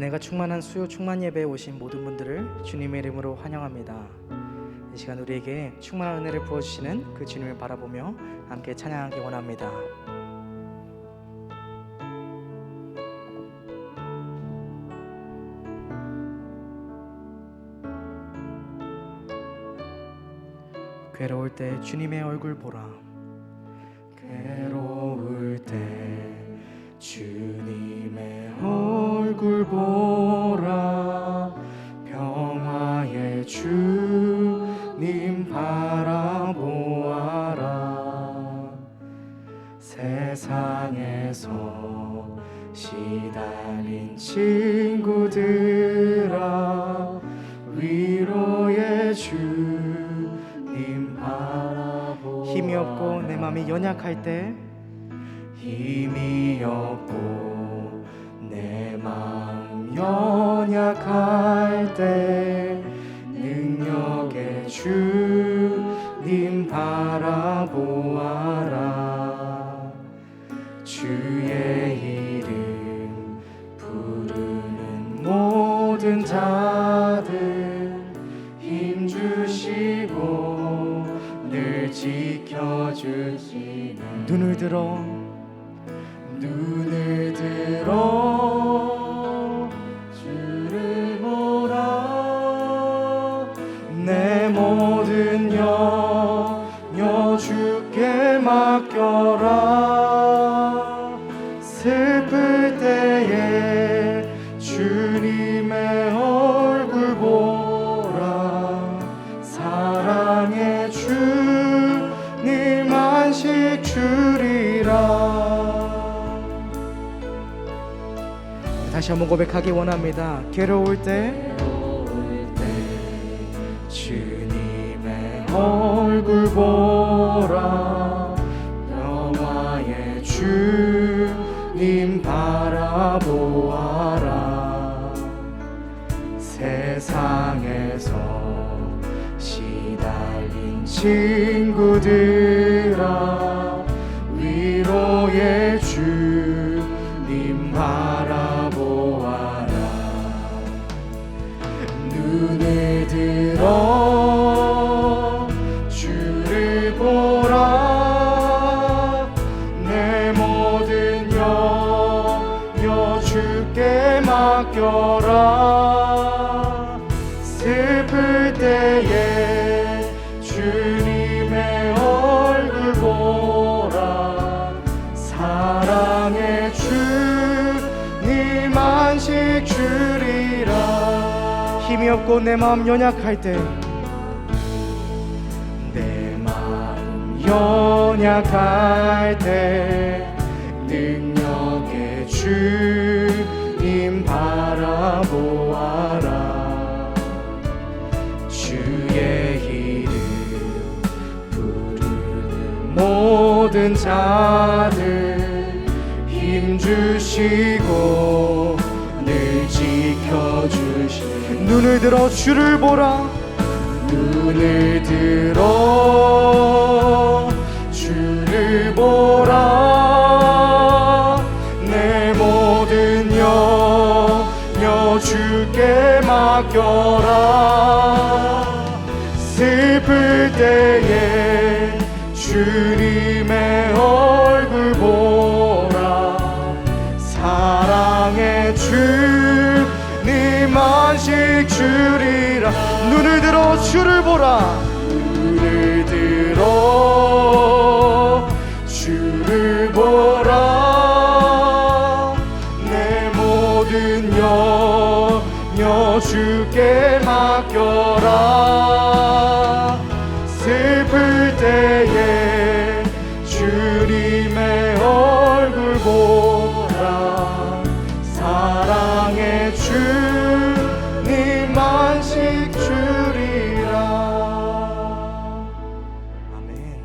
은혜가 충만한 수요 충만 예배에 오신 모든 분들을 주님의 이름으로 환영합니다. 이 시간 우리에게 충만한 은혜를 부어주시는 그 주님을 바라보며 함께 찬양하기 원합니다. 괴로울 때 주님의 얼굴 보라. 괴로울 때 주님의 얼굴 보라. 평화의 주님 바라보아라. 세상에서 시달린 친구들아, 위로의 주님 바라보아라. 힘이 없고 내 맘이 연약할 때, 힘이 없고 내 마음 연약할 때, 능력의 주님 바라보아라. 주의 이름 부르는 모든 자들, 힘주시고 늘 지켜주시는 눈을 들어 주를 보라. 내 모든 영역 주께 맡겨라. 슬플 때에 주님의 얼굴 보라. 사랑의 주님 안식 주리라. 다시 한번 고백하기 원합니다. 괴로울 때 주님의 얼굴 보라. 평화의 주님 바라보아라. 세상에서 시달린 친구들아, 위로의 주님 바라보아라. 눈을 들어 주를 보라. 내 모든 영역 주께 맡겨라. 슬플 때에 주님의 얼굴 보라. 사랑의 주님 안식 주리라. 힘이 없고 내 마음 연약할 때, 내 마음 연약할 때, 능력의 주님 바라보아라. 주의 이름 부르는 모든 자들, 힘주시고 늘 지켜주시는 눈을 들어 주를 보라. 눈을 들어 주를 보라. 내 모든 영역 주께 맡겨라. 슬플 때에 주님의 얼굴 보라. 사랑의 주님 안식 주리라. 눈을 들어 주를 보라. 눈을 들어 주를 보라. 내 모든 영역 주께 맡겨라. 슬플 때에 주님의 얼굴 보라. 사랑의 주님 안식 주리라. 아멘.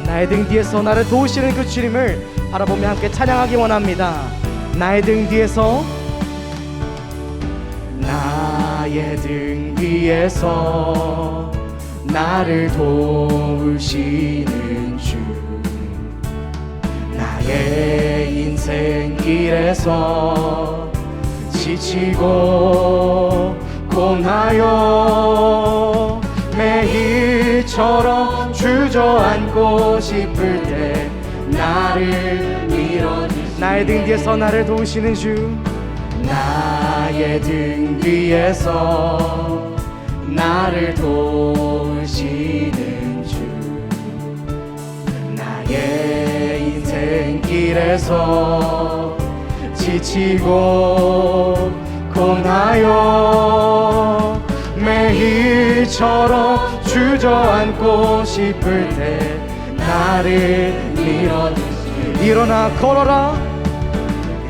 나의 등 뒤에서 나를 도우시는 그 주님을 바라보며 함께 찬양하기 원합니다. 나의 등 뒤에서 나의 등 위에서 나를 도우시는 주, 나의 인생 길에서 지치고 고나여 매일처럼 주저앉고 싶을 때 나를 밀어주시는, 나의 등 뒤에서 나를 도우시는 주, 나의 등 뒤에서 나를 도우시는 주, 나의 인생 길에서 지치고 고나여 매일처럼 주저앉고 싶을 때 나를 밀어주시는, 일어나 걸어라,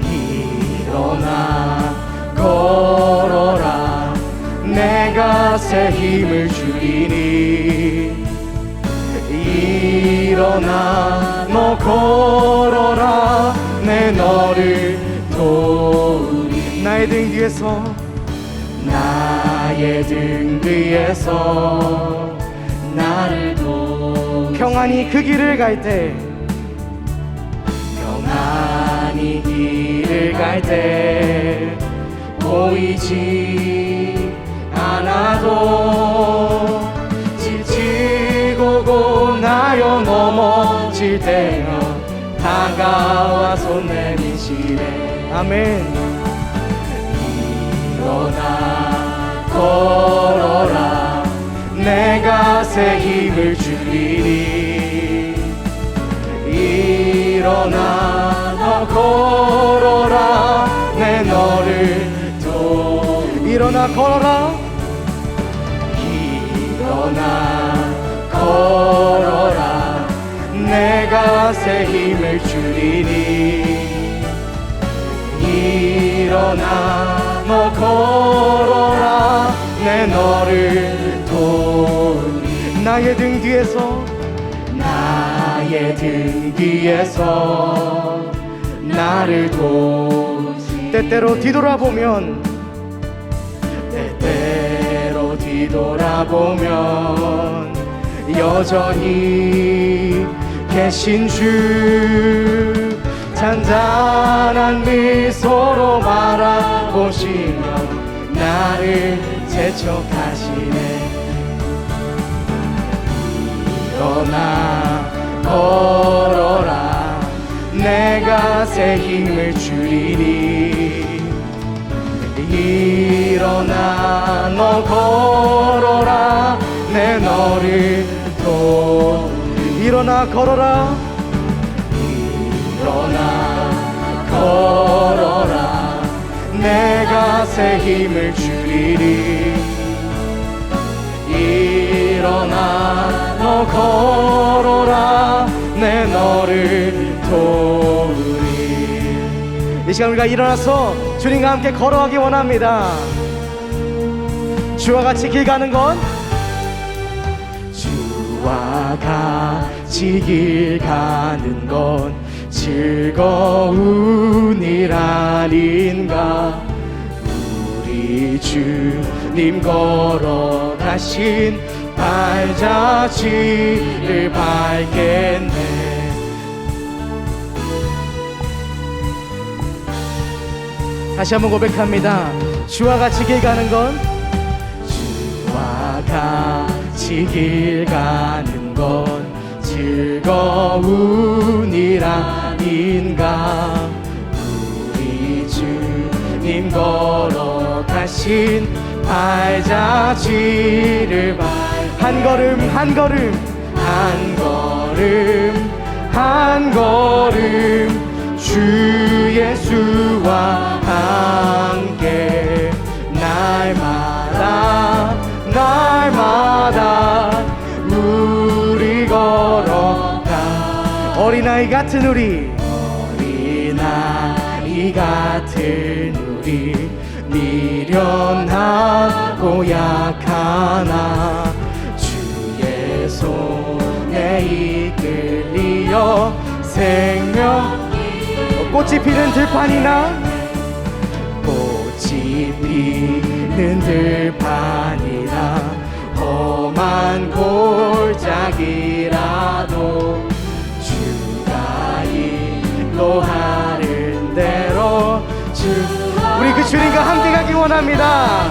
일어나 걸어라, 내가 새 힘을 주리니. 일어나 너 걸어라, 내 너를 도우리. 나의 등 뒤에서, 나의 등 뒤에서 나를 도우리. 평안히 그 길을 갈 때, 평안히 길을 갈 때 보이지 않아도 지치고 고나여 넘어질 때면 다가와 손 내미시네. 아멘. 일어나 걸어라, 내가 새 힘을 주리니. 일어나 너 걸어라, 내 너를 도. 일어나 걸어라, 일어나 걸어라, 내가 새 힘을 주리니. 일어나 너 걸어라, 내 너를 도우리. 나의 등 뒤에서, 나의 등 뒤에서 나를 도우시. 때때로 뒤돌아보면, 때때로 뒤돌아보면 여전히 계신 주, 잔잔한 미소로 바라보시며 나를 재촉하시네. 일어나 걸어라, 내가 새 힘을 주리니. 일어나 너 걸어라, 내 너를 도. 일어나 걸어라, 일어나 걸어라, 내가 새 힘을 주리니. 일어나 너 걸어라, 내 너를 도우리. 이 시간 우리가 일어나서 주님과 함께 걸어가기 원합니다. 주와 같이 길 가는 건, 주와 같이 길 가는 건 즐거운 일 아닌가. 우리 주님 걸어가신 발자취를 밟겠네. 다시 한번 고백합니다. 주와 같이 길 가는 건, 주와 같이 길 가는 건 즐거운 일 아닌가. 우리 주님 걸어가신 발자취를 한 걸음 한 걸음 한 걸음 한 걸음 주 예수와 함께 날마다 날마다 우리 걸어가. 어린아이 같은 우리, 어린아이 같은 우리, 미련하고 약하나 주의 손에 이끌리어 생명. 꽃이 피는 들판이나 꽃이 있는 들판이나 험한 골짜기라도 주가 인도하는 대로 우리 그 주님과 함께 가기 원합니다.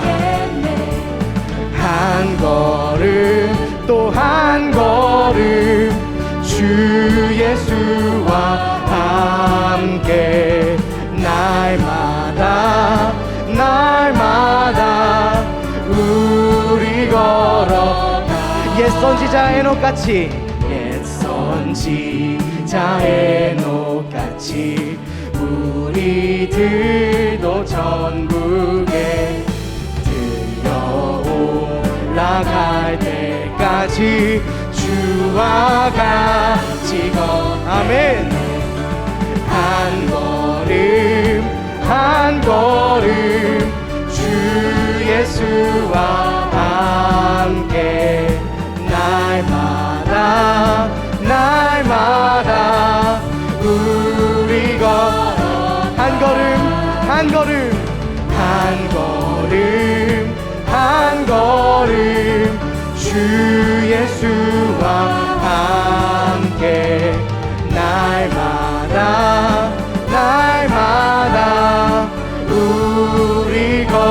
한 걸음 또 한 걸음 주 예수와 함께 날마다 날마다 우리 걸어가 옛 선지자 에녹같이 옛 선지자 에녹같이 우리들도 천국에 들려 올라갈 때까지 주와 같이 아멘. 한 걸음 한 걸음 주 예수와 함께 날마다 날마다 우리 한 걸음 한 걸음 한 걸음 한 걸음 주 예수와 함께 날마다 날마다 우리 걸어가리.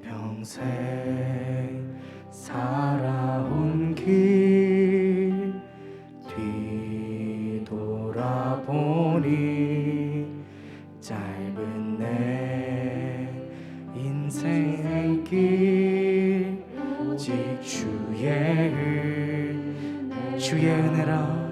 평생 살아온 길 뒤돌아보니 짧은 내 인생길 오직 주의 은혜라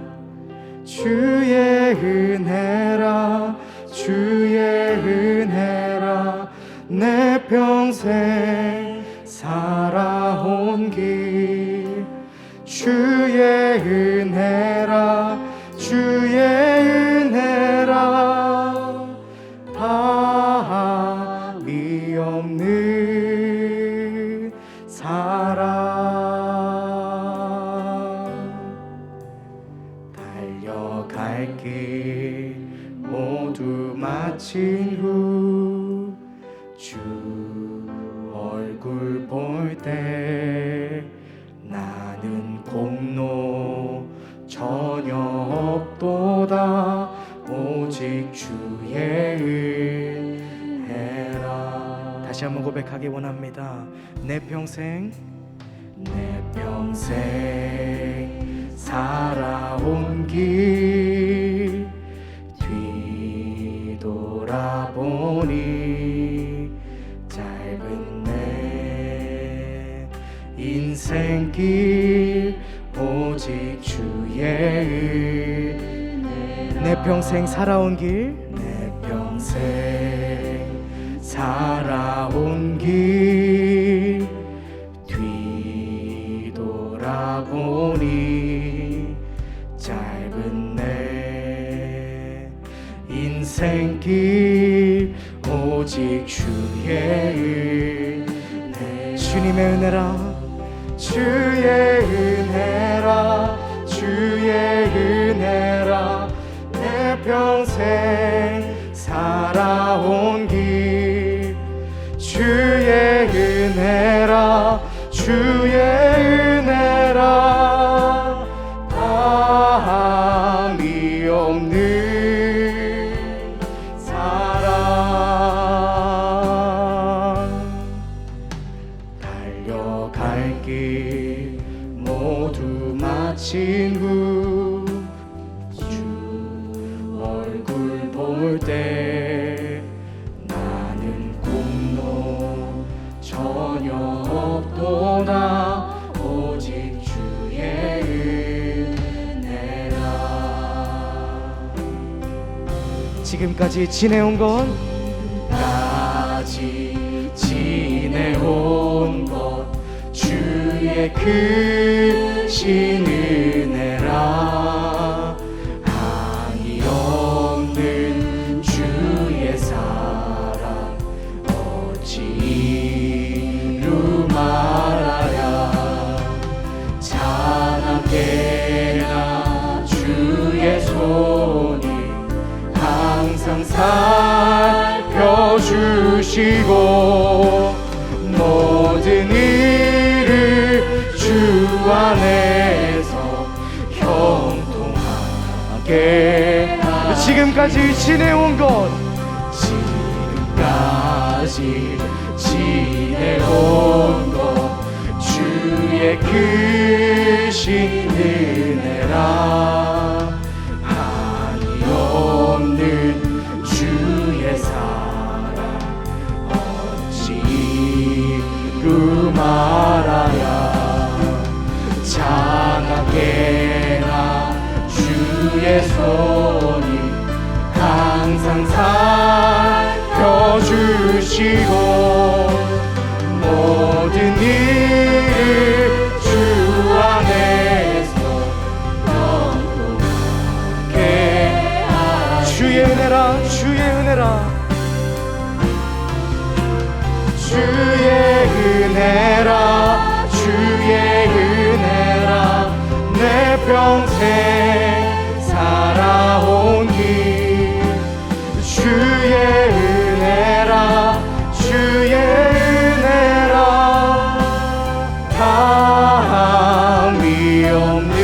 주의 은혜라 주의 은혜라 내 평생 살아온 길 주의 은혜라 주의 은혜라 다함이 없는 사랑 달려갈 길 모두 마친 후 주 얼굴 볼 때 나는 공로 전혀 없도다 오직 주의 은혜라. 다시 한번 고백하기 원합니다. 내 평생 살아온 길 뒤돌아보니 짧은 내 인생길 오직 주의 은혜. 내 평생 살아온 길 내 평생 살아온 길 뒤돌아보니 짧은 내 인생길 오직 주의 은혜. 주님의 은혜라 주의 은혜라 주의 은혜라 내 평생 살아온 길 주의 은혜라 주의 은혜라 다함이 없는 사랑 달려갈 길 모두 마친 후 주 얼굴 볼 때 나는 공로 전혀 없도다 오직 주의 은혜라. 지금까지 지내온 것 까지 지내온 것 주의 크신 은혜라 한이 없는 주의 사랑 어찌 이루 말하랴 찬함께나 주의 손이 항상 살펴주시고 모든 일을 주 안에서 형통하게 지금까지 지내온 것 지금까지 지내온 것 주의 크신 은혜라 한이 없는 주의 사랑 어찌 이루 말하랴 장하게나 주의 손이 항상 살펴주시고 모든 일을 주 안에서 영통하게 하시네 주의 은혜라 주의 은혜라 주의 은혜라 주의 은혜라 내 평생 살아온 길 주의 은혜라 주의 은혜라 다함이 없는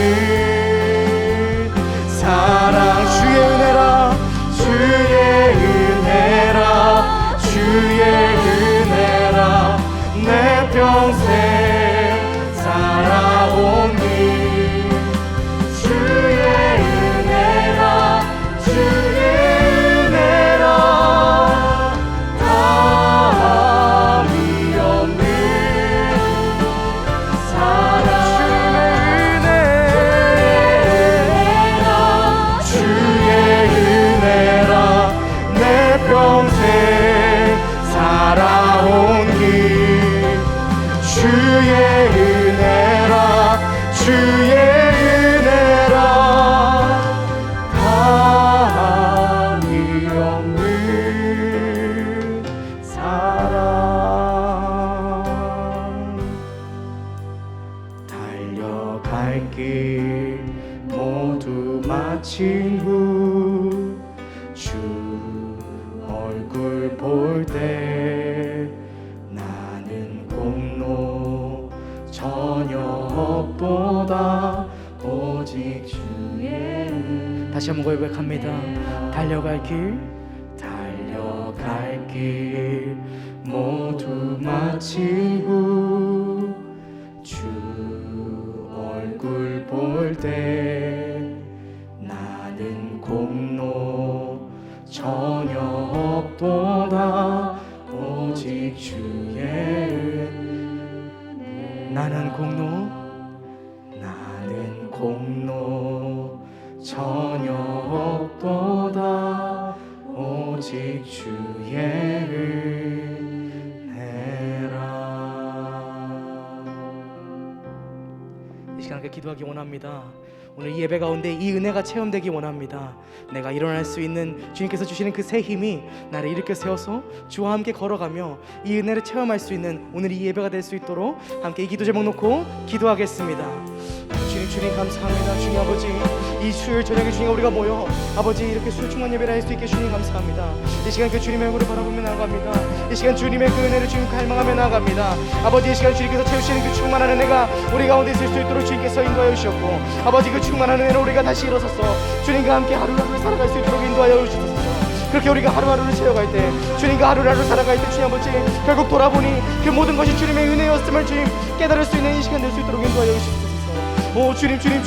사랑 주의 은혜라 주의 은혜라 주의 은혜라 내 평생 살아온 길 주의 은혜라 주의 은혜라 다함이 없는 사랑 주의 은혜라 내 평생 살아온 길 주의 은혜라 주의 은혜라 다함이 없는 사랑 달려갈 길 모두 마친 후 주 얼굴 볼 때 나는 공로 전혀 없도다 오직 주의 다시 한번 고백합니다. 달려갈 길 모두 마친 후 주 얼굴 볼 때 나는 공로 전혀 없도다 오직 주의 은혜 나는 공로 전혀 없도다 오직 주의 은혜라. 이 시간 함께 기도하기 원합니다. 오늘 이 예배 가운데 이 은혜가 체험되기 원합니다. 내가 일어날 수 있는 주님께서 주시는 그 새 힘이 나를 일으켜 세워서 주와 함께 걸어가며 이 은혜를 체험할 수 있는 오늘 이 예배가 될 수 있도록 함께 이 기도 제목 놓고 기도하겠습니다. 주님 감사합니다. 주님 아버지, 이 수요일 저녁에 주님 우리가 모여 아버지 이렇게 술 충만 예배를 할 수 있게 주님 감사합니다. 이 시간 그 주님의 얼굴을 바라보며 나아갑니다. 이 시간 주님의 그 은혜를 주님 갈망하며 나아갑니다. 아버지 이 시간 주님께서 채우시는 그 충만한 은혜가 우리 가운데 있을 수 있도록 주님께서 인도하여 주셨고 아버지 그 충만한 은혜로 우리가 다시 일어서서 주님과 함께 하루하루를 살아갈 수 있도록 인도하여 주셔서 그렇게 우리가 하루하루를 채워갈 때 주님과 하루하루 살아갈 때 주님 아버지 결국 돌아보니 그 모든 것이 주님의 은혜였음을 주님 깨달을 수 있는 이 시간 될 수 있도록 인도하여 주시옵소서. 오 주님 이 시간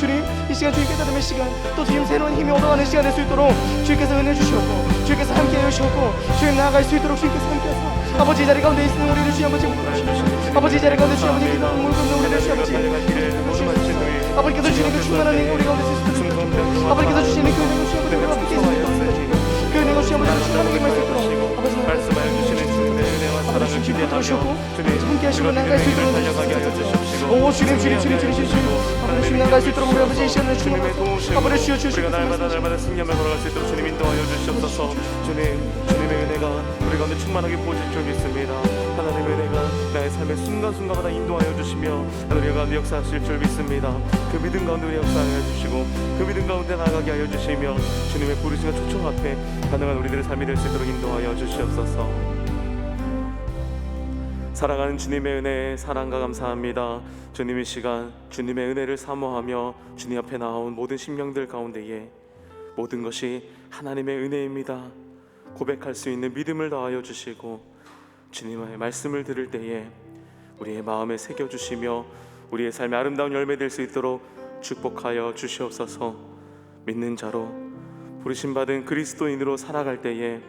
주님 깨달음의 시간 또 주님 새로운 힘이 얻어가는 시간 될 수 있도록 주님께서 은혜 주시옵고 주님께서 함께 해주시옵고 주님 나아갈 수 있도록 주님께서 함께 하사 아버지 이 자리 가운데 있는 우리를 주님 아버지 물어주시옵소서. 아버지 이 자리 가운데 주님 아버지 기도하는 물건을 우리를 주님 아버지 아버지께서 주시는 그 충만한 은혜가 우리 가운데 있을 수 있도록 아버지께서 주시는 그 은혜가 주님 아버지 우리 앞에 계시는 그 은혜가 주님 주셨고 함께 하시고 나아갈 수 있도록 주옵소서. 오 주님 아버지 주님 나아갈 수 있도록 우리 아버지 이 시간을 충만하소서. 아버지 주여 우리가 날마다 승리하며 걸어갈 수 있도록 주님 인도하여 주시옵소서. 주님의 은혜가 우리 가운데 충만하게 부어질 줄 믿습니다. 하나님의 은혜가 나의 삶의 순간순간마다 인도하여 주시며 우리 가운데 역사하실 줄 믿습니다. 그 믿음 가운데 우리 역사하여 주시고 그 믿음 가운데 나아가게 하여 주시며 주님의 부르심과 초청 앞에 가능한 우리들의 삶이 될 수 있도록 인도하여 주시옵소서. 사랑하는 주님의 은혜 사랑과 감사합니다. 주님의 시간 주님의 은혜를 사모하며 주님 앞에 나온 모든 심령들 가운데에 모든 것이 하나님의 은혜입니다 고백할 수 있는 믿음을 더하여 주시고 주님의 말씀을 들을 때에 우리의 마음에 새겨주시며 우리의 삶의 아름다운 열매 될 수 있도록 축복하여 주시옵소서. 믿는 자로 부르심받은 그리스도인으로 살아갈 때에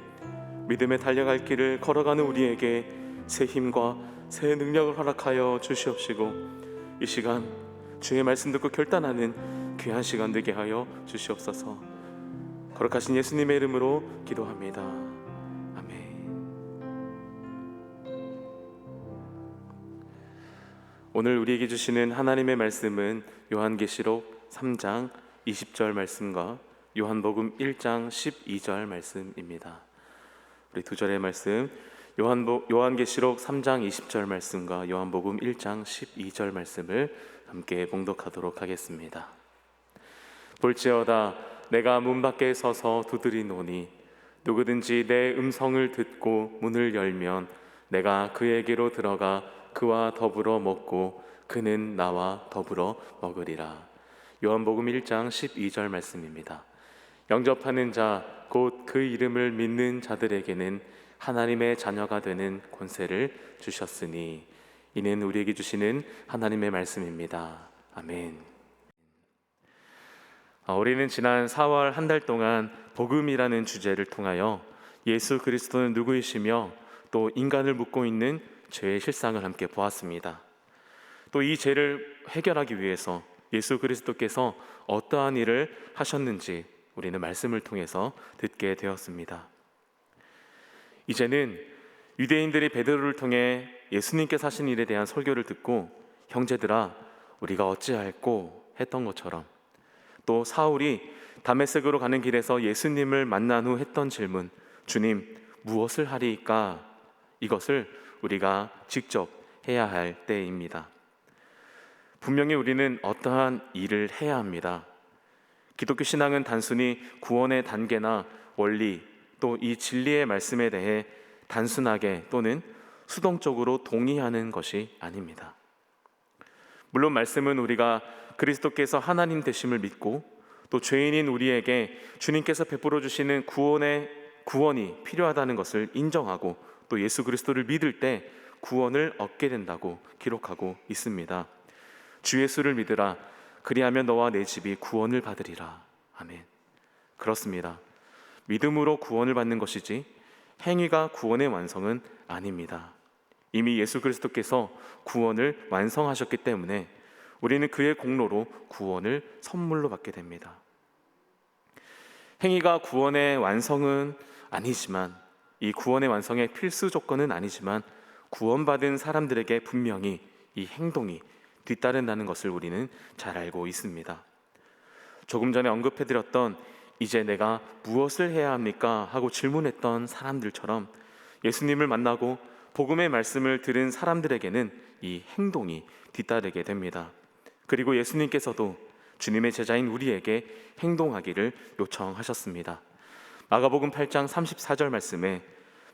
믿음에 달려갈 길을 걸어가는 우리에게 새 힘과 새 능력을 허락하여 주시옵시고 이 시간 주의 말씀 듣고 결단하는 귀한 시간 되게 하여 주시옵소서. 거룩하신 예수님의 이름으로 기도합니다. 아멘. 오늘 우리에게 주시는 하나님의 말씀은 요한계시록 3장 20절 말씀과 요한복음 1장 12절 말씀입니다. 우리 두 절의 말씀 요한계시록 3장 20절 말씀과 요한복음 1장 12절 말씀을 함께 봉독하도록 하겠습니다. 볼지어다 내가 문 밖에 서서 두드리노니 누구든지 내 음성을 듣고 문을 열면 내가 그에게로 들어가 그와 더불어 먹고 그는 나와 더불어 먹으리라. 요한복음 1장 12절 말씀입니다. 영접하는 자 곧 그 이름을 믿는 자들에게는 하나님의 자녀가 되는 권세를 주셨으니 이는 우리에게 주시는 하나님의 말씀입니다. 아멘. 우리는 지난 4월 한 달 동안 복음이라는 주제를 통하여 예수 그리스도는 누구이시며 또 인간을 묶고 있는 죄의 실상을 함께 보았습니다. 또 이 죄를 해결하기 위해서 예수 그리스도께서 어떠한 일을 하셨는지 우리는 말씀을 통해서 듣게 되었습니다. 이제는 유대인들이 베드로를 통해 예수님께서 하신 일에 대한 설교를 듣고 형제들아 우리가 어찌할꼬 했던 것처럼 또 사울이 다메섹으로 가는 길에서 예수님을 만난 후 했던 질문 주님 무엇을 하리이까 이것을 우리가 직접 해야 할 때입니다. 분명히 우리는 어떠한 일을 해야 합니다. 기독교 신앙은 단순히 구원의 단계나 원리 또 이 진리의 말씀에 대해 단순하게 또는 수동적으로 동의하는 것이 아닙니다. 물론 말씀은 우리가 그리스도께서 하나님 되심을 믿고 또 죄인인 우리에게 주님께서 베풀어 주시는 구원이 필요하다는 것을 인정하고 또 예수 그리스도를 믿을 때 구원을 얻게 된다고 기록하고 있습니다. 주 예수를 믿으라 그리하면 너와 내 집이 구원을 받으리라. 아멘. 그렇습니다. 믿음으로 구원을 받는 것이지 행위가 구원의 완성은 아닙니다. 이미 예수 그리스도께서 구원을 완성하셨기 때문에 우리는 그의 공로로 구원을 선물로 받게 됩니다. 행위가 구원의 완성은 아니지만 이 구원의 완성의 필수 조건은 아니지만 구원받은 사람들에게 분명히 이 행동이 뒤따른다는 것을 우리는 잘 알고 있습니다. 조금 전에 언급해드렸던 이제 내가 무엇을 해야 합니까? 하고 질문했던 사람들처럼 예수님을 만나고 복음의 말씀을 들은 사람들에게는 이 행동이 뒤따르게 됩니다. 그리고 예수님께서도 주님의 제자인 우리에게 행동하기를 요청하셨습니다. 마가복음 8장 34절 말씀에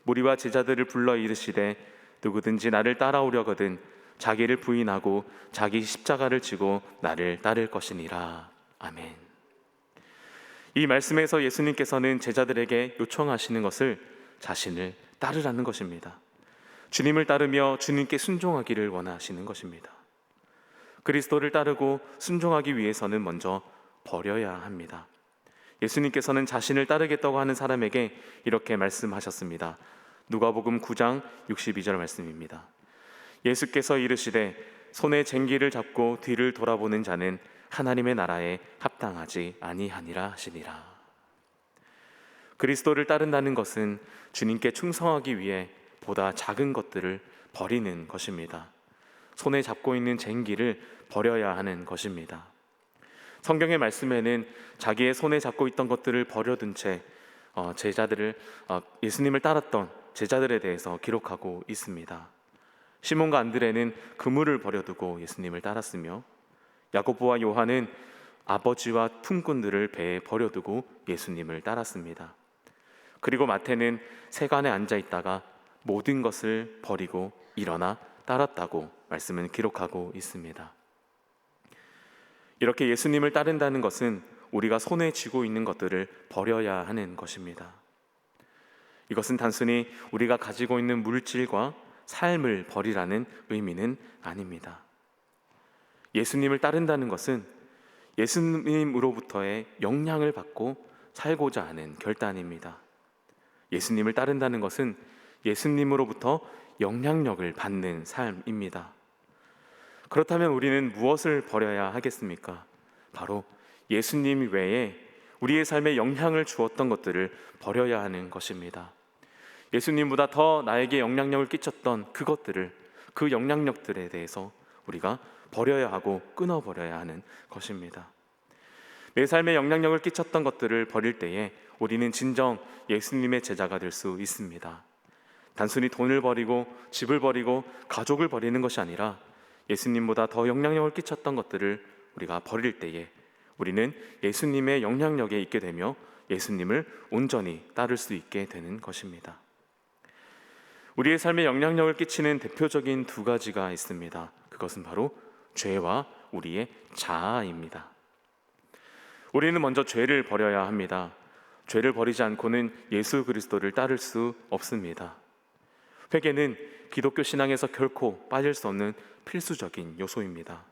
무리와 제자들을 불러 이르시되 누구든지 나를 따라오려거든 자기를 부인하고 자기 십자가를 지고 나를 따를 것이니라. 아멘. 이 말씀에서 예수님께서는 제자들에게 요청하시는 것을 자신을 따르라는 것입니다. 주님을 따르며 주님께 순종하기를 원하시는 것입니다. 그리스도를 따르고 순종하기 위해서는 먼저 버려야 합니다. 예수님께서는 자신을 따르겠다고 하는 사람에게 이렇게 말씀하셨습니다. 누가복음 9장 62절 말씀입니다. 예수께서 이르시되 손에 쟁기를 잡고 뒤를 돌아보는 자는 하나님의 나라에 합당하지 아니하니라 하시니라. 그리스도를 따른다는 것은 주님께 충성하기 위해 보다 작은 것들을 버리는 것입니다. 손에 잡고 있는 쟁기를 버려야 하는 것입니다. 성경의 말씀에는 자기의 손에 잡고 있던 것들을 버려둔 채 예수님을 따랐던 제자들에 대해서 기록하고 있습니다. 시몬과 안드레는 그물을 버려두고 예수님을 따랐으며, 야고보와 요한은 아버지와 품꾼들을 배에 버려두고 예수님을 따랐습니다. 그리고 마태는 세관에 앉아 있다가 모든 것을 버리고 일어나 따랐다고 말씀은 기록하고 있습니다. 이렇게 예수님을 따른다는 것은 우리가 손에 쥐고 있는 것들을 버려야 하는 것입니다. 이것은 단순히 우리가 가지고 있는 물질과 삶을 버리라는 의미는 아닙니다. 예수님을 따른다는 것은 예수님으로부터의 영향을 받고 살고자 하는 결단입니다. 예수님을 따른다는 것은 예수님으로부터 영향력을 받는 삶입니다. 그렇다면 우리는 무엇을 버려야 하겠습니까? 바로 예수님 외에 우리의 삶에 영향을 주었던 것들을 버려야 하는 것입니다. 예수님보다 더 나에게 영향력을 끼쳤던 그것들을, 그 영향력들에 대해서 우리가 버려야 하고 끊어버려야 하는 것입니다. 내 삶에 영향력을 끼쳤던 것들을 버릴 때에 우리는 진정 예수님의 제자가 될 수 있습니다. 단순히 돈을 버리고 집을 버리고 가족을 버리는 것이 아니라 예수님보다 더 영향력을 끼쳤던 것들을 우리가 버릴 때에 우리는 예수님의 영향력에 있게 되며 예수님을 온전히 따를 수 있게 되는 것입니다. 우리의 삶에 영향력을 끼치는 대표적인 두 가지가 있습니다. 그것은 바로 죄와 우리의 자아입니다. 우리는 먼저 죄를 버려야 합니다. 죄를 버리지 않고는 예수 그리스도를 따를 수 없습니다. 회개는 기독교 신앙에서 결코 빠질 수 없는 필수적인 요소입니다.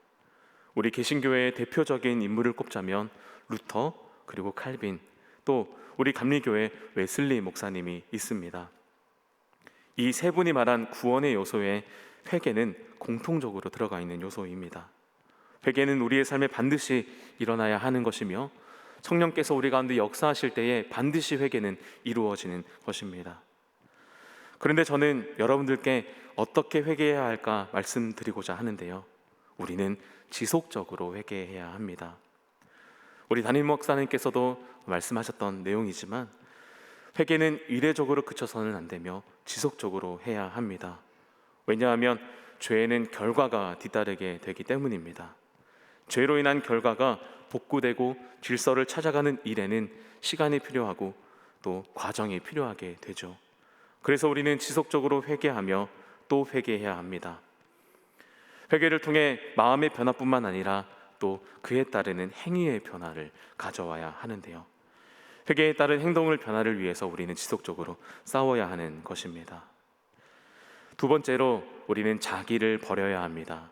우리 개신교회의 대표적인 인물을 꼽자면 루터, 그리고 칼빈, 또 우리 감리교회 웨슬리 목사님이 있습니다. 이 세 분이 말한 구원의 요소에 회개는 공통적으로 들어가 있는 요소입니다. 회개는 우리의 삶에 반드시 일어나야 하는 것이며 성령께서 우리 가운데 역사하실 때에 반드시 회개는 이루어지는 것입니다. 그런데 저는 여러분들께 어떻게 회개해야 할까 말씀드리고자 하는데요, 우리는 지속적으로 회개해야 합니다. 우리 담임 목사님께서도 말씀하셨던 내용이지만 회개는 이례적으로 그쳐서는 안 되며 지속적으로 해야 합니다. 왜냐하면 죄에는 결과가 뒤따르게 되기 때문입니다. 죄로 인한 결과가 복구되고 질서를 찾아가는 일에는 시간이 필요하고 또 과정이 필요하게 되죠. 그래서 우리는 지속적으로 회개하며 또 회개해야 합니다. 회개를 통해 마음의 변화뿐만 아니라 또 그에 따르는 행위의 변화를 가져와야 하는데요, 회개에 따른 행동을 변화를 위해서 우리는 지속적으로 싸워야 하는 것입니다. 두 번째로 우리는 자기를 버려야 합니다.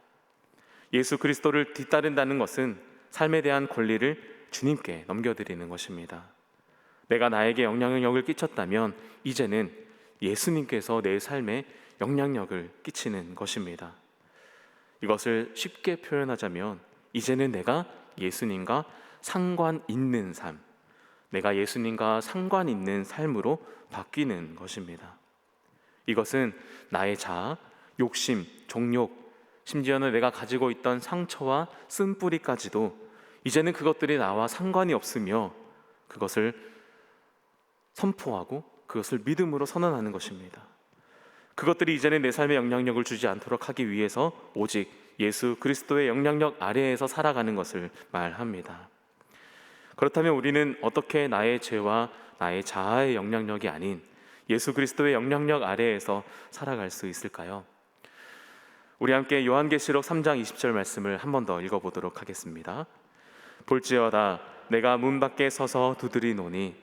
예수 그리스도를 뒤따른다는 것은 삶에 대한 권리를 주님께 넘겨드리는 것입니다. 내가 나에게 영향력을 끼쳤다면 이제는 예수님께서 내 삶에 영향력을 끼치는 것입니다. 이것을 쉽게 표현하자면 이제는 내가 예수님과 상관 있는 삶, 내가 예수님과 상관 있는 삶으로 바뀌는 것입니다. 이것은 나의 자아, 욕심, 정욕, 심지어는 내가 가지고 있던 상처와 쓴뿌리까지도 이제는 그것들이 나와 상관이 없으며 그것을 선포하고 그것을 믿음으로 선언하는 것입니다. 그것들이 이제는 내 삶에 영향력을 주지 않도록 하기 위해서 오직 예수 그리스도의 영향력 아래에서 살아가는 것을 말합니다. 그렇다면 우리는 어떻게 나의 죄와 나의 자아의 영향력이 아닌 예수 그리스도의 영향력 아래에서 살아갈 수 있을까요? 우리 함께 요한계시록 3장 20절 말씀을 한 번 더 읽어보도록 하겠습니다. 볼지어다 내가 문 밖에 서서 두드리노니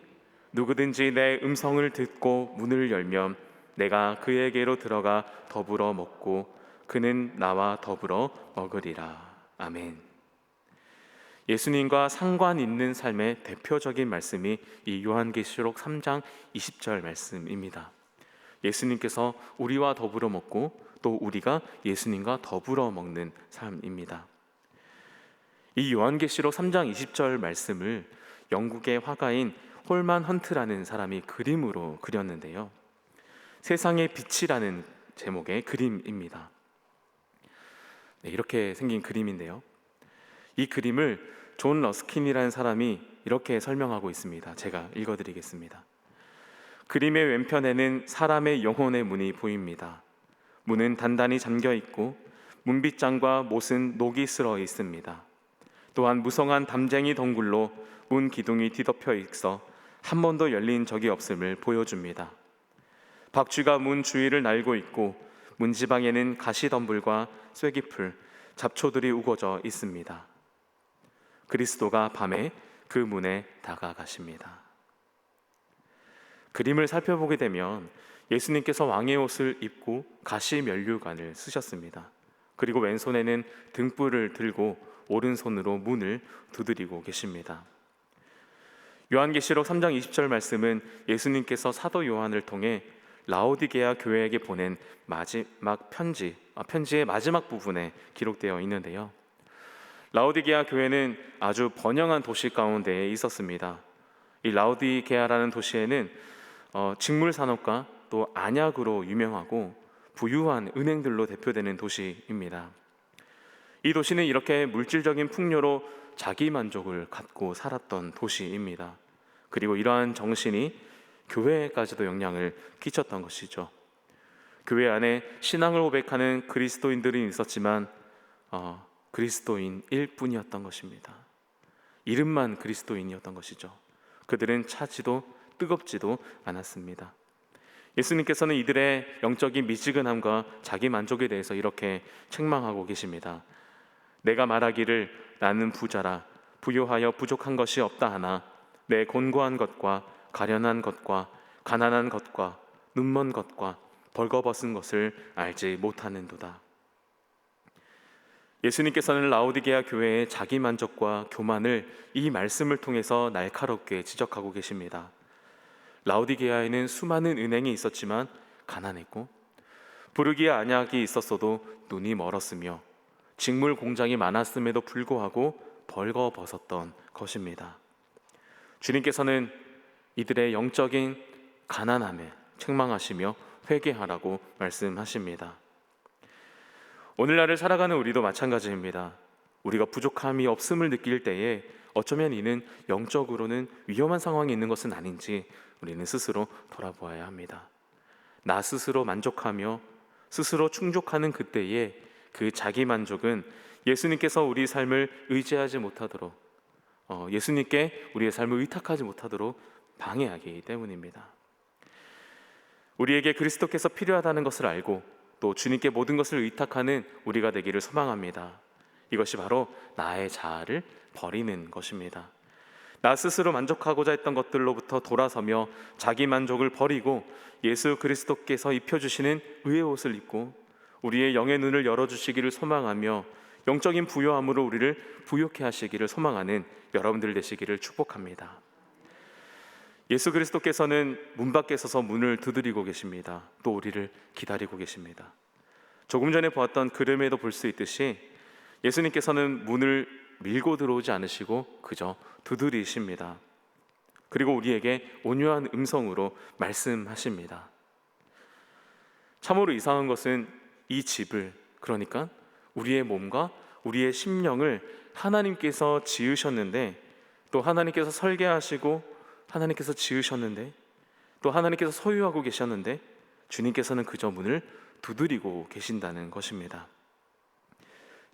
누구든지 내 음성을 듣고 문을 열면 내가 그에게로 들어가 더불어 먹고 그는 나와 더불어 먹으리라. 아멘. 예수님과 상관 있는 삶의 대표적인 말씀이 이 요한계시록 3장 20절 말씀입니다. 예수님께서 우리와 더불어 먹고 또 우리가 예수님과 더불어 먹는 삶입니다. 이 요한계시록 3장 20절 말씀을 영국의 화가인 홀만 헌트라는 사람이 그림으로 그렸는데요, 세상의 빛이라는 제목의 그림입니다. 네, 이렇게 생긴 그림인데요. 이 그림을 존 러스킨이라는 사람이 이렇게 설명하고 있습니다. 제가 읽어드리겠습니다. 그림의 왼편에는 사람의 영혼의 문이 보입니다. 문은 단단히 잠겨 있고 문빗장과 못은 녹이 슬어 있습니다. 또한 무성한 담쟁이 덩굴로 문 기둥이 뒤덮여 있어 한 번도 열린 적이 없음을 보여줍니다. 박쥐가 문 주위를 날고 있고 문지방에는 가시덤불과 쐐기풀, 잡초들이 우거져 있습니다. 그리스도가 밤에 그 문에 다가가십니다. 그림을 살펴보게 되면 예수님께서 왕의 옷을 입고 가시 면류관을 쓰셨습니다. 그리고 왼손에는 등불을 들고 오른손으로 문을 두드리고 계십니다. 요한계시록 3장 20절 말씀은 예수님께서 사도 요한을 통해 라오디게아 교회에게 보낸 마지막 편지의 마지막 부분에 기록되어 있는데요. 라오디게아 교회는 아주 번영한 도시 가운데에 있었습니다. 이 라오디게아라는 도시에는 직물 산업과 또 안약으로 유명하고 부유한 은행들로 대표되는 도시입니다. 이 도시는 이렇게 물질적인 풍요로 자기 만족을 갖고 살았던 도시입니다. 그리고 이러한 정신이 교회에까지도 영향을 끼쳤던 것이죠. 교회 안에 신앙을 고백하는 그리스도인들이 있었지만 그리스도인일 뿐이었던 것입니다. 이름만 그리스도인이었던 것이죠. 그들은 차지도 뜨겁지도 않았습니다. 예수님께서는 이들의 영적인 미지근함과 자기 만족에 대해서 이렇게 책망하고 계십니다. 내가 말하기를 나는 부자라 부요하여 부족한 것이 없다 하나 내 곤고한 것과 가련한 것과 가난한 것과 눈먼 것과 벌거벗은 것을 알지 못하는도다. 예수님께서는 라오디게아 교회의 자기 만족과 교만을 이 말씀을 통해서 날카롭게 지적하고 계십니다. 라오디게아에는 수많은 은행이 있었지만 가난했고 부르기아 안약이 있었어도 눈이 멀었으며 직물 공장이 많았음에도 불구하고 벌거벗었던 것입니다. 주님께서는 이들의 영적인 가난함에 책망하시며 회개하라고 말씀하십니다. 오늘날을 살아가는 우리도 마찬가지입니다. 우리가 부족함이 없음을 느낄 때에 어쩌면 이는 영적으로는 위험한 상황이 있는 것은 아닌지 우리는 스스로 돌아보아야 합니다. 나 스스로 만족하며 스스로 충족하는 그때에 그 자기 만족은 예수님께서 우리 삶을 의지하지 못하도록 예수님께 우리의 삶을 의탁하지 못하도록 방해하기 때문입니다. 우리에게 그리스도께서 필요하다는 것을 알고 또 주님께 모든 것을 의탁하는 우리가 되기를 소망합니다. 이것이 바로 나의 자아를 버리는 것입니다. 나 스스로 만족하고자 했던 것들로부터 돌아서며 자기 만족을 버리고 예수 그리스도께서 입혀주시는 의의 옷을 입고 우리의 영의 눈을 열어주시기를 소망하며 영적인 부요함으로 우리를 부요케 하시기를 소망하는 여러분들 되시기를 축복합니다. 예수 그리스도께서는 문 밖에 서서 문을 두드리고 계십니다. 또 우리를 기다리고 계십니다. 조금 전에 보았던 그림에도 볼 수 있듯이 예수님께서는 문을 밀고 들어오지 않으시고 그저 두드리십니다. 그리고 우리에게 온유한 음성으로 말씀하십니다. 참으로 이상한 것은 이 집을, 그러니까 우리의 몸과 우리의 심령을 하나님께서 지으셨는데, 또 하나님께서 설계하시고 하나님께서 지으셨는데, 또 하나님께서 소유하고 계셨는데 주님께서는 그저 문을 두드리고 계신다는 것입니다.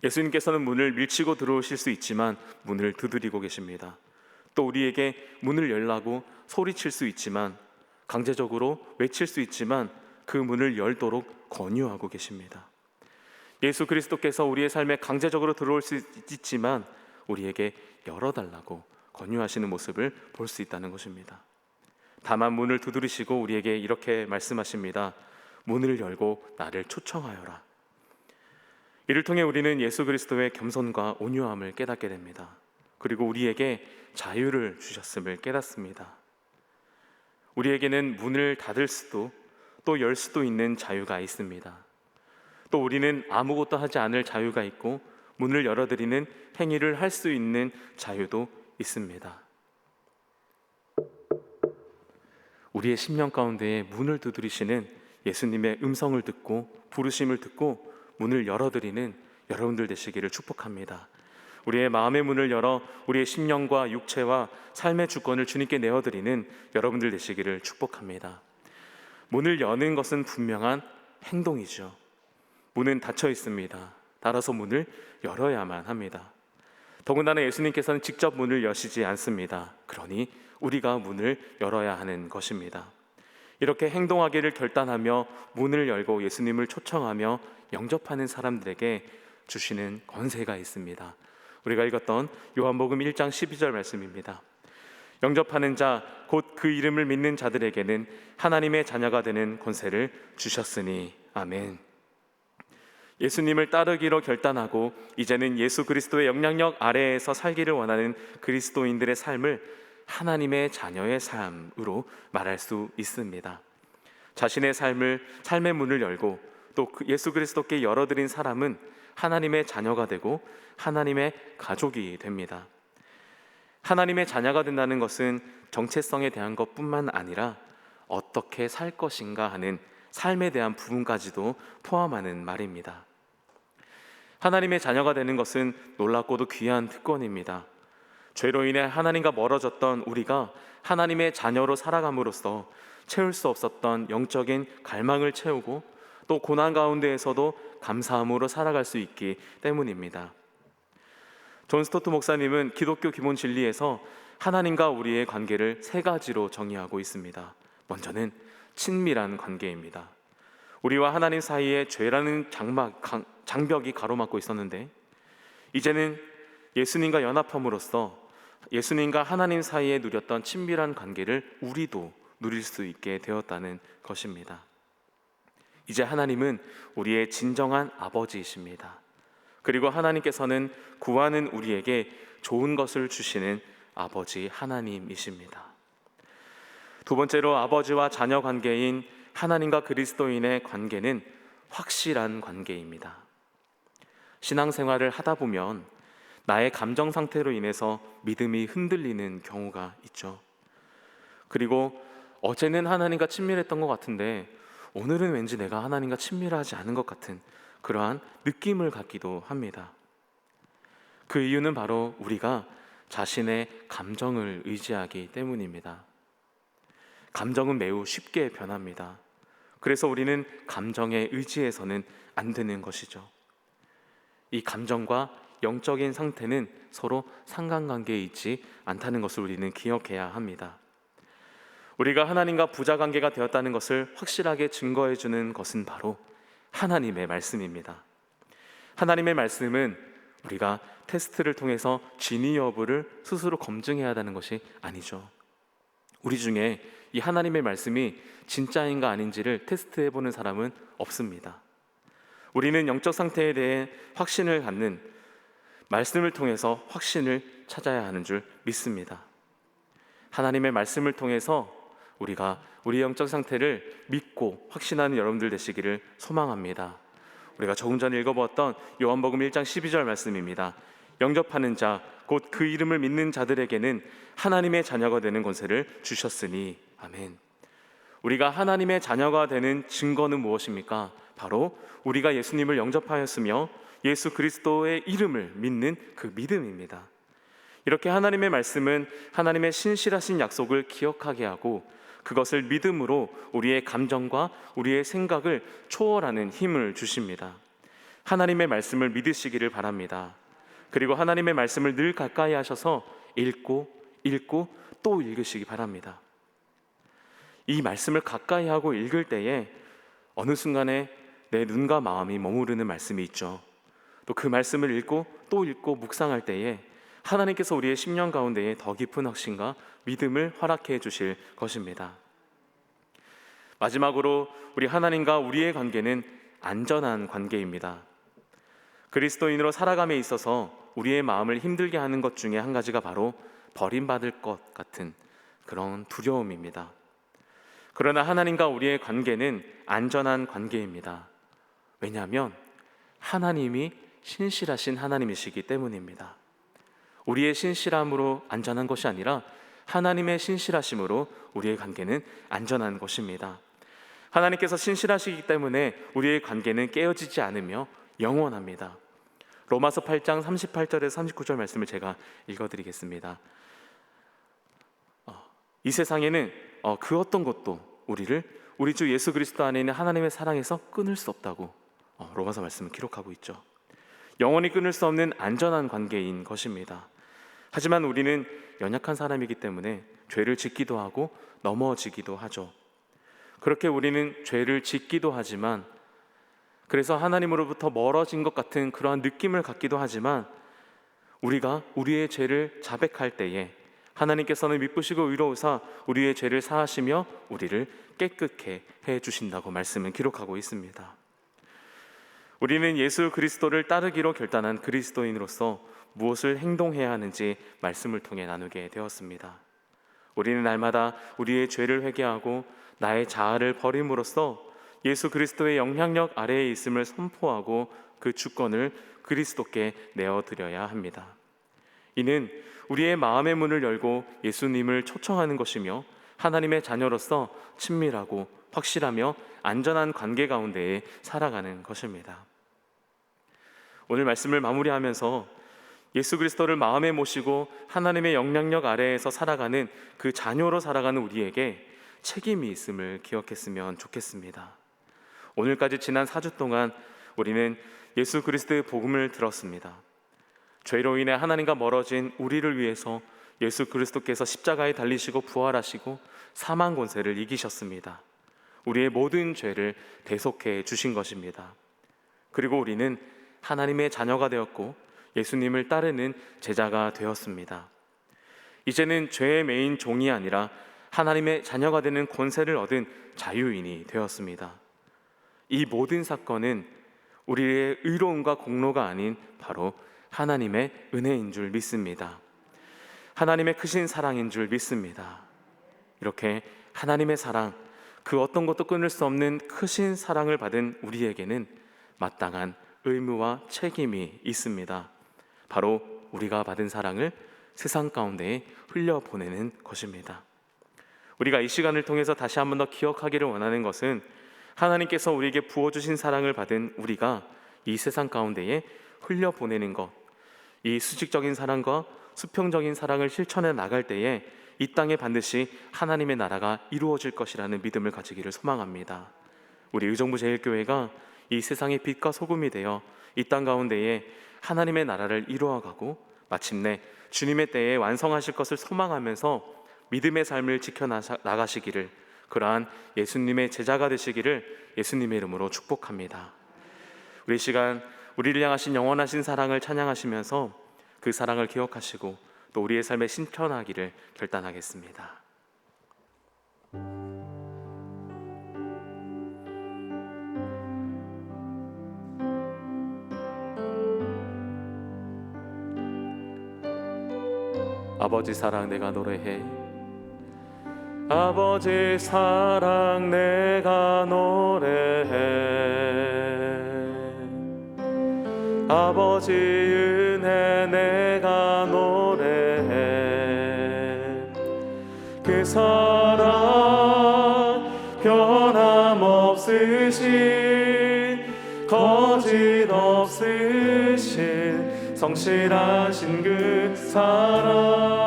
예수님께서는 문을 밀치고 들어오실 수 있지만 문을 두드리고 계십니다. 또 우리에게 문을 열라고 소리칠 수 있지만, 강제적으로 외칠 수 있지만 그 문을 열도록 권유하고 계십니다. 예수 그리스도께서 우리의 삶에 강제적으로 들어올 수 있지만 우리에게 열어달라고 권유하시는 모습을 볼 수 있다는 것입니다. 다만 문을 두드리시고 우리에게 이렇게 말씀하십니다. 문을 열고 나를 초청하여라. 이를 통해 우리는 예수 그리스도의 겸손과 온유함을 깨닫게 됩니다. 그리고 우리에게 자유를 주셨음을 깨닫습니다. 우리에게는 문을 닫을 수도 또 열 수도 있는 자유가 있습니다. 또 우리는 아무것도 하지 않을 자유가 있고 문을 열어드리는 행위를 할 수 있는 자유도 있습니다. 우리의 심령 가운데에 문을 두드리시는 예수님의 음성을 듣고 부르심을 듣고 문을 열어드리는 여러분들 되시기를 축복합니다. 우리의 마음의 문을 열어 우리의 심령과 육체와 삶의 주권을 주님께 내어드리는 여러분들 되시기를 축복합니다. 문을 여는 것은 분명한 행동이죠. 문은 닫혀 있습니다. 따라서 문을 열어야만 합니다. 더군다나 예수님께서는 직접 문을 여시지 않습니다. 그러니 우리가 문을 열어야 하는 것입니다. 이렇게 행동하기를 결단하며 문을 열고 예수님을 초청하며 영접하는 사람들에게 주시는 권세가 있습니다. 우리가 읽었던 요한복음 1장 12절 말씀입니다. 영접하는 자 곧 그 이름을 믿는 자들에게는 하나님의 자녀가 되는 권세를 주셨으니 아멘. 예수님을 따르기로 결단하고 이제는 예수 그리스도의 영향력 아래에서 살기를 원하는 그리스도인들의 삶을 하나님의 자녀의 삶으로 말할 수 있습니다. 자신의 삶의 문을 열고 또 예수 그리스도께 열어드린 사람은 하나님의 자녀가 되고 하나님의 가족이 됩니다. 하나님의 자녀가 된다는 것은 정체성에 대한 것뿐만 아니라 어떻게 살 것인가 하는 삶에 대한 부분까지도 포함하는 말입니다. 하나님의 자녀가 되는 것은 놀랍고도 귀한 특권입니다. 죄로 인해 하나님과 멀어졌던 우리가 하나님의 자녀로 살아감으로써 채울 수 없었던 영적인 갈망을 채우고 또 고난 가운데에서도 감사함으로 살아갈 수 있기 때문입니다. 존 스토트 목사님은 기독교 기본 진리에서 하나님과 우리의 관계를 세 가지로 정의하고 있습니다. 먼저는 친밀한 관계입니다. 우리와 하나님 사이에 죄라는 장벽이 가로막고 있었는데 이제는 예수님과 연합함으로써 예수님과 하나님 사이에 누렸던 친밀한 관계를 우리도 누릴 수 있게 되었다는 것입니다. 이제 하나님은 우리의 진정한 아버지이십니다. 그리고 하나님께서는 구하는 우리에게 좋은 것을 주시는 아버지 하나님이십니다. 두 번째로 아버지와 자녀 관계인 하나님과 그리스도인의 관계는 확실한 관계입니다. 신앙생활을 하다 보면 나의 감정 상태로 인해서 믿음이 흔들리는 경우가 있죠. 그리고 어제는 하나님과 친밀했던 것 같은데 오늘은 왠지 내가 하나님과 친밀하지 않은 것 같은 그러한 느낌을 갖기도 합니다. 그 이유는 바로 우리가 자신의 감정을 의지하기 때문입니다. 감정은 매우 쉽게 변합니다. 그래서 우리는 감정에 의지해서는 안 되는 것이죠. 이 감정과 영적인 상태는 서로 상관관계에 있지 않다는 것을 우리는 기억해야 합니다. 우리가 하나님과 부자 관계가 되었다는 것을 확실하게 증거해 주는 것은 바로 하나님의 말씀입니다. 하나님의 말씀은 우리가 테스트를 통해서 진위 여부를 스스로 검증해야 하는 것이 아니죠. 우리 중에 이 하나님의 말씀이 진짜인가 아닌지를 테스트해 보는 사람은 없습니다. 우리는 영적 상태에 대해 확신을 갖는 말씀을 통해서 확신을 찾아야 하는 줄 믿습니다. 하나님의 말씀을 통해서 우리가 우리 영적 상태를 믿고 확신하는 여러분들 되시기를 소망합니다. 우리가 조금 전에 읽어보았던 요한복음 1장 12절 말씀입니다. 영접하는 자 곧 그 이름을 믿는 자들에게는 하나님의 자녀가 되는 권세를 주셨으니 아멘. 우리가 하나님의 자녀가 되는 증거는 무엇입니까? 바로 우리가 예수님을 영접하였으며 예수 그리스도의 이름을 믿는 그 믿음입니다. 이렇게 하나님의 말씀은 하나님의 신실하신 약속을 기억하게 하고 그것을 믿음으로 우리의 감정과 우리의 생각을 초월하는 힘을 주십니다. 하나님의 말씀을 믿으시기를 바랍니다. 그리고 하나님의 말씀을 늘 가까이 하셔서 읽고 또 읽으시기 바랍니다. 이 말씀을 가까이 하고 읽을 때에 어느 순간에 내 눈과 마음이 머무르는 말씀이 있죠. 또 그 말씀을 읽고 또 읽고 묵상할 때에 하나님께서 우리의 심령 가운데에 더 깊은 확신과 믿음을 허락해 주실 것입니다. 마지막으로 우리 하나님과 우리의 관계는 안전한 관계입니다. 그리스도인으로 살아감에 있어서 우리의 마음을 힘들게 하는 것 중에 한 가지가 바로 버림받을 것 같은 그런 두려움입니다. 그러나 하나님과 우리의 관계는 안전한 관계입니다. 왜냐하면 하나님이 신실하신 하나님이시기 때문입니다. 우리의 신실함으로 안전한 것이 아니라 하나님의 신실하심으로 우리의 관계는 안전한 것입니다. 하나님께서 신실하시기 때문에 우리의 관계는 깨어지지 않으며 영원합니다. 로마서 8장 38절에서 39절 말씀을 제가 읽어드리겠습니다. 이 세상에는 그 어떤 것도 우리를 우리 주 예수 그리스도 안에 있는 하나님의 사랑에서 끊을 수 없다고 로마서 말씀을 기록하고 있죠. 영원히 끊을 수 없는 안전한 관계인 것입니다. 하지만 우리는 연약한 사람이기 때문에 죄를 짓기도 하고 넘어지기도 하죠. 그렇게 우리는 죄를 짓기도 하지만, 그래서 하나님으로부터 멀어진 것 같은 그러한 느낌을 갖기도 하지만, 우리가 우리의 죄를 자백할 때에 하나님께서는 미쁘시고 의로우사 우리의 죄를 사하시며 우리를 깨끗게 해주신다고 말씀은 기록하고 있습니다. 우리는 예수 그리스도를 따르기로 결단한 그리스도인으로서 무엇을 행동해야 하는지 말씀을 통해 나누게 되었습니다. 우리는 날마다 우리의 죄를 회개하고 나의 자아를 버림으로써 예수 그리스도의 영향력 아래에 있음을 선포하고 그 주권을 그리스도께 내어드려야 합니다. 이는 우리의 마음의 문을 열고 예수님을 초청하는 것이며 하나님의 자녀로서 친밀하고 확실하며 안전한 관계 가운데에 살아가는 것입니다. 오늘 말씀을 마무리하면서 예수 그리스도를 마음에 모시고 하나님의 영향력 아래에서 살아가는 그 자녀로 살아가는 우리에게 책임이 있음을 기억했으면 좋겠습니다. 오늘까지 지난 4주 동안 우리는 예수 그리스도의 복음을 들었습니다. 죄로 인해 하나님과 멀어진 우리를 위해서 예수 그리스도께서 십자가에 달리시고 부활하시고 사망 권세를 이기셨습니다. 우리의 모든 죄를 대속해 주신 것입니다. 그리고 우리는 하나님의 자녀가 되었고 예수님을 따르는 제자가 되었습니다. 이제는 죄의 매인 종이 아니라 하나님의 자녀가 되는 권세를 얻은 자유인이 되었습니다. 이 모든 사건은 우리의 의로움과 공로가 아닌 바로 하나님의 은혜인 줄 믿습니다. 하나님의 크신 사랑인 줄 믿습니다. 이렇게 하나님의 사랑, 그 어떤 것도 끊을 수 없는 크신 사랑을 받은 우리에게는 마땅한 의무와 책임이 있습니다. 바로 우리가 받은 사랑을 세상 가운데에 흘려보내는 것입니다. 우리가 이 시간을 통해서 다시 한 번 더 기억하기를 원하는 것은 하나님께서 우리에게 부어주신 사랑을 받은 우리가 이 세상 가운데에 흘려보내는 것, 이 수직적인 사랑과 수평적인 사랑을 실천해 나갈 때에 이 땅에 반드시 하나님의 나라가 이루어질 것이라는 믿음을 가지기를 소망합니다. 우리 의정부 제일교회가 이 세상의 빛과 소금이 되어 이 땅 가운데에 하나님의 나라를 이루어가고 마침내 주님의 때에 완성하실 것을 소망하면서 믿음의 삶을 지켜나가시기를, 그러한 예수님의 제자가 되시기를 예수님의 이름으로 축복합니다. 우리 시간 우리를 향하신 영원하신 사랑을 찬양하시면서 그 사랑을 기억하시고 또 우리의 삶에 실천하기를 결단하겠습니다. 아버지 사랑 내가 노래해, 아버지 사랑 내가 노래해, 아버지 은혜 내가 노래해. 그 사랑 변함없으신 거짓 없으신 성실하신 그 사랑,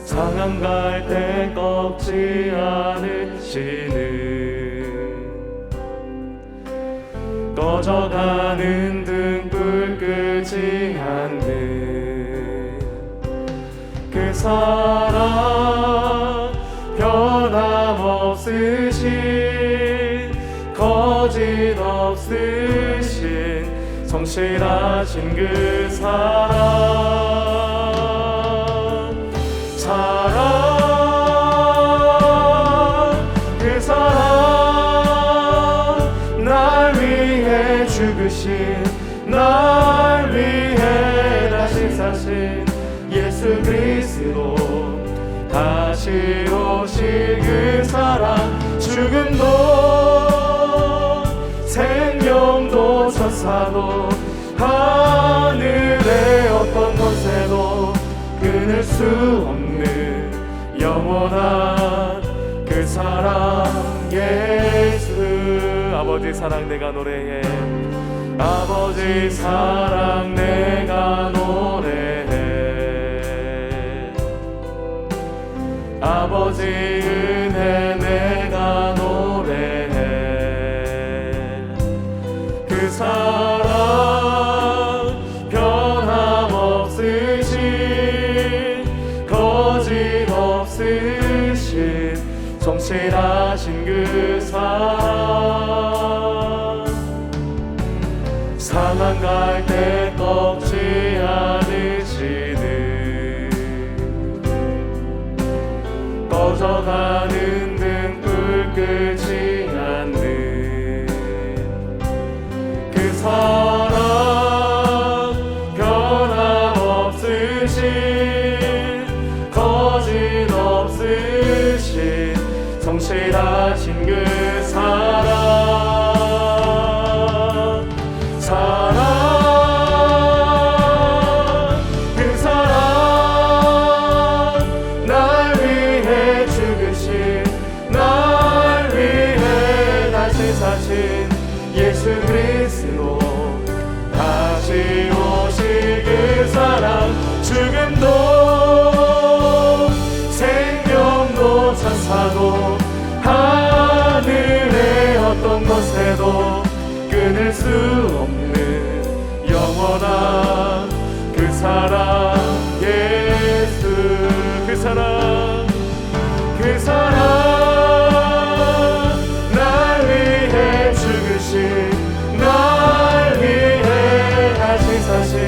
상한 갈대 꺾지 않으시는, 꺼져가는 등불 끄지 않는 그 사랑, 변함없으신 거짓 없으신 성실하신 그 그 사랑 날 위해 죽으신, 날 위해 다시 사신 예수 그리스도, 다시 오실 그 사랑, 죽음도 생명도 천사도 하늘의 어떤 권세도 끊을 수 없는 영원한 그 사랑, 아버지 사랑 내가 노래해. 아버지 사랑 내가 노래해. 아버지 은혜 내가 노래해. 그 사랑 변함없으신 거짓없으신 성실하신 그 사랑 상한 갈 때 꺾지 않으시는 꺼져가는 등불 끄지 않는 그 사랑 변함없으신 거짓없으신 성실하신 그 사랑 그 사랑 날 위해 죽으신 날 위해 다시 사신 예수 그리스도 다시 오실 그 사랑 죽음도 생명도 천사도 하늘의 어떤 것에도 끊을 수 없는 영원한 그 사랑 예수 그 사랑 날 위해 죽으신 날 위해 다시 사신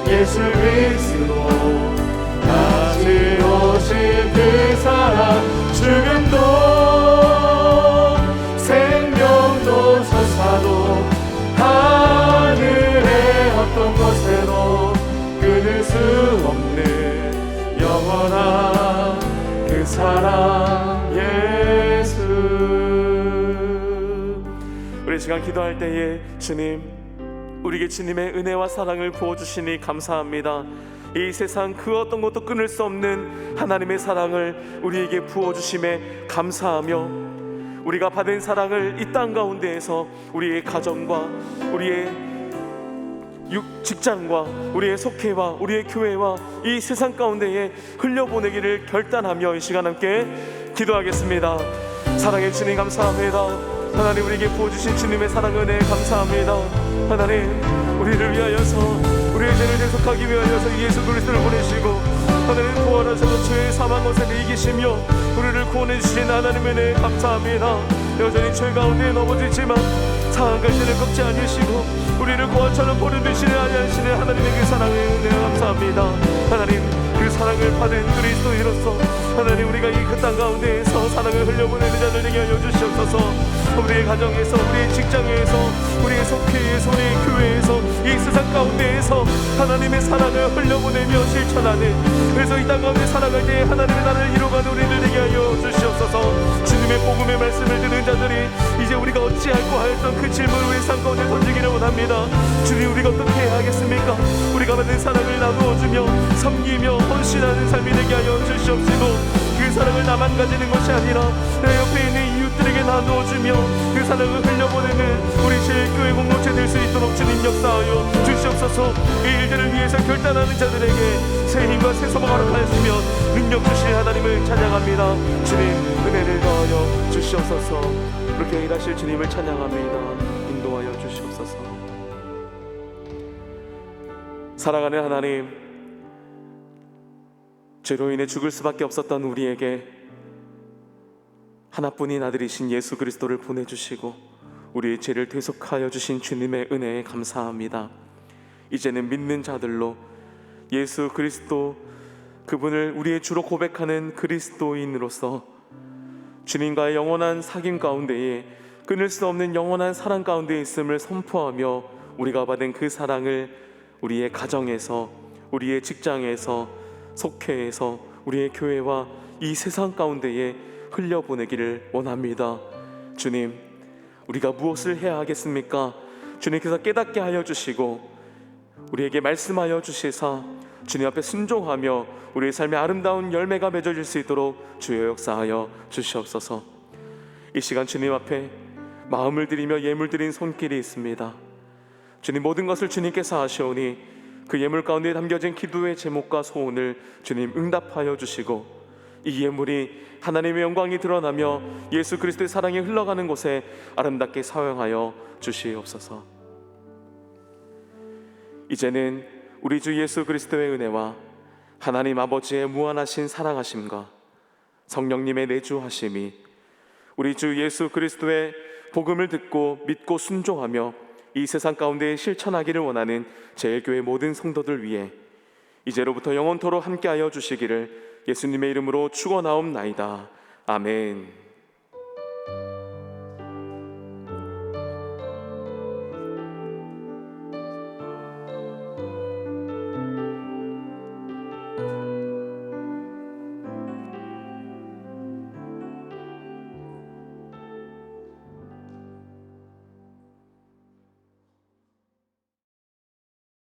예수 그리스도 다시 오실 그 사랑 죽음도 생명도 천사도 하늘의 어떤 것에도 끊을 수 없는 영원한 그 사랑 예수. 우리 시간 기도할 때에 주님 우리에게 주님의 은혜와 사랑을 부어주시니 감사합니다. 이 세상 그 어떤 것도 끊을 수 없는 하나님의 사랑을 우리에게 부어주심에 감사하며 우리가 받은 사랑을 이 땅 가운데에서 우리의 가정과 우리의 직장과 우리의 속회와 우리의 교회와 이 세상 가운데에 흘려보내기를 결단하며 이 시간 함께 기도하겠습니다. 사랑의 주님 감사합니다. 하나님 우리에게 부어주신 주님의 사랑 은혜 감사합니다. 하나님 우리를 위하여서 우리의 죄를 대속하기 위하여서 예수 그리스도를 보내시고 하나님 부활하셔서 죄의 사망 권세를 이기시며 우리를 구원해 주신 하나님의 은혜 감사합니다. 여전히 죄 가운데 넘어지지만 상한 갈대를 꺾지 않으시고 우리를 고아처럼 버려두시는 아니하시는 하나님의 그 사랑의 은혜 감사합니다. 하나님 그 사랑을 받은 그리스도인으로서 하나님 우리가 이 그 땅 가운데에서 사랑을 흘려보내는 자들 되게 하여 주시옵소서. 우리의 가정에서 우리의 직장에서 우리의 속회에서 우리의 교회에서 이 세상 가운데에서 하나님의 사랑을 흘려보내며 실천하는 그래서 이 땅 가운데 살아갈 때 하나님의 나라를 이루어가는 우리들 되게 하여 주시옵소서. 주님의 복음의 말씀을 듣는 자들이 이제 우리가 어찌할꼬 하였던 그 질문을 우리 삶 가운데 던지기를 원합니다. 주님 우리가 어떻게 해야 하겠습니까? 우리가 받은 사랑을 나누어주며 섬기며 헌신하는 삶이 되게 하여 주시옵시고 그 사랑을 나만 가지는 것이 아니라 내 옆에 있는 이웃들에게 나누어주며 그 사랑을 흘려보내는 우리 제일교회 공동체 될 수 있도록 주님 역사하여 주시옵소서. 이 일들을 위해서 결단하는 자들에게 새 힘과 새 소망을 허락하시며 능력 주신 하나님을 찬양합니다. 주님 은혜를 더하여 주시옵소서. 그렇게 일하실 주님을 찬양합니다. 인도하여 주시옵소서. 사랑하는 하나님, 죄로 인해 죽을 수밖에 없었던 우리에게 하나뿐인 아들이신 예수 그리스도를 보내주시고 우리의 죄를 대속하여 주신 주님의 은혜에 감사합니다. 이제는 믿는 자들로 예수 그리스도 그분을 우리의 주로 고백하는 그리스도인으로서 주님과의 영원한 사귐 가운데에 끊을 수 없는 영원한 사랑 가운데 있음을 선포하며 우리가 받은 그 사랑을 우리의 가정에서 우리의 직장에서 속회에서 우리의 교회와 이 세상 가운데에 흘려보내기를 원합니다. 주님 우리가 무엇을 해야 하겠습니까? 주님께서 깨닫게 하여 주시고 우리에게 말씀하여 주시사 주님 앞에 순종하며 우리의 삶의 아름다운 열매가 맺어질 수 있도록 주여 역사하여 주시옵소서. 이 시간 주님 앞에 마음을 드리며 예물 드린 손길이 있습니다. 주님, 모든 것을 주님께서 아시오니 그 예물 가운데 담겨진 기도의 제목과 소원을 주님 응답하여 주시고, 이 예물이 하나님의 영광이 드러나며 예수 그리스도의 사랑이 흘러가는 곳에 아름답게 사용하여 주시옵소서. 이제는 우리 주 예수 그리스도의 은혜와 하나님 아버지의 무한하신 사랑하심과 성령님의 내주하심이 우리 주 예수 그리스도의 복음을 듣고 믿고 순종하며 이 세상 가운데 실천하기를 원하는 제일교회 모든 성도들 위해 이제로부터 영원토록 함께하여 주시기를 예수님의 이름으로 축원하옵나이다. 아멘.